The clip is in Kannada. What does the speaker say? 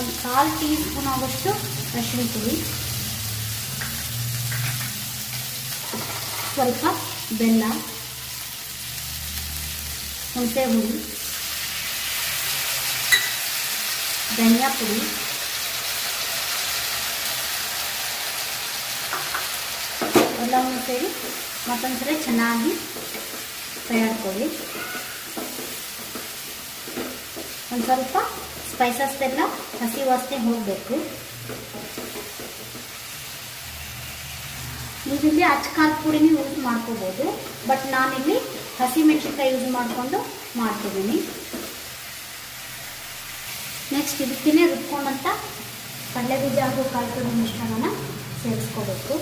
ಒಂದು 1/4 ಟೀ ಸ್ಪೂನ್ ಆಗೋಷ್ಟು ಅರಿಶಿಣ ಪುಡಿ, ಸ್ವಲ್ಪ ಬೆಲ್ಲ, ಹುಣಸೆ ಹುಳಿ, ಧನಿಯಾ ಪುಡಿ, ಎಲ್ಲವನ್ನು ಸೇರಿ ಮತ್ತೊಂದು ಸರಿ ಚೆನ್ನಾಗಿ ಫ್ರೈ ಮಾಡ್ಕೊಳ್ಳಿ. ಒಂದು ಸ್ವಲ್ಪ ಸ್ಪೈಸಸ್ ಎಲ್ಲ ಹಸಿ ವಾಸನೆ ಹೋಗಬೇಕು. ನೀವಿಲ್ಲಿ ಅಚ್ಚ ಖಾರದ ಪುಡಿನೂ ಯೂಸ್ ಮಾಡ್ಕೋಬೋದು, ಬಟ್ ನಾನಿಲ್ಲಿ ಹಸಿಮೆಣಸಿನ್ಕಾಯಿ ಯೂಸ್ ಮಾಡಿಕೊಂಡು ಮಾಡ್ತಿದ್ದೀನಿ. ನೆಕ್ಸ್ಟ್ ಇದಕ್ಕೇ ರುಬ್ಕೊಂಡಂಥ ಕಡಲೆಬೀಜ ಹಾಗೂ ಕಾಳು ಮಿಶ್ರಣನ ಸೇರಿಸ್ಕೋಬೇಕು.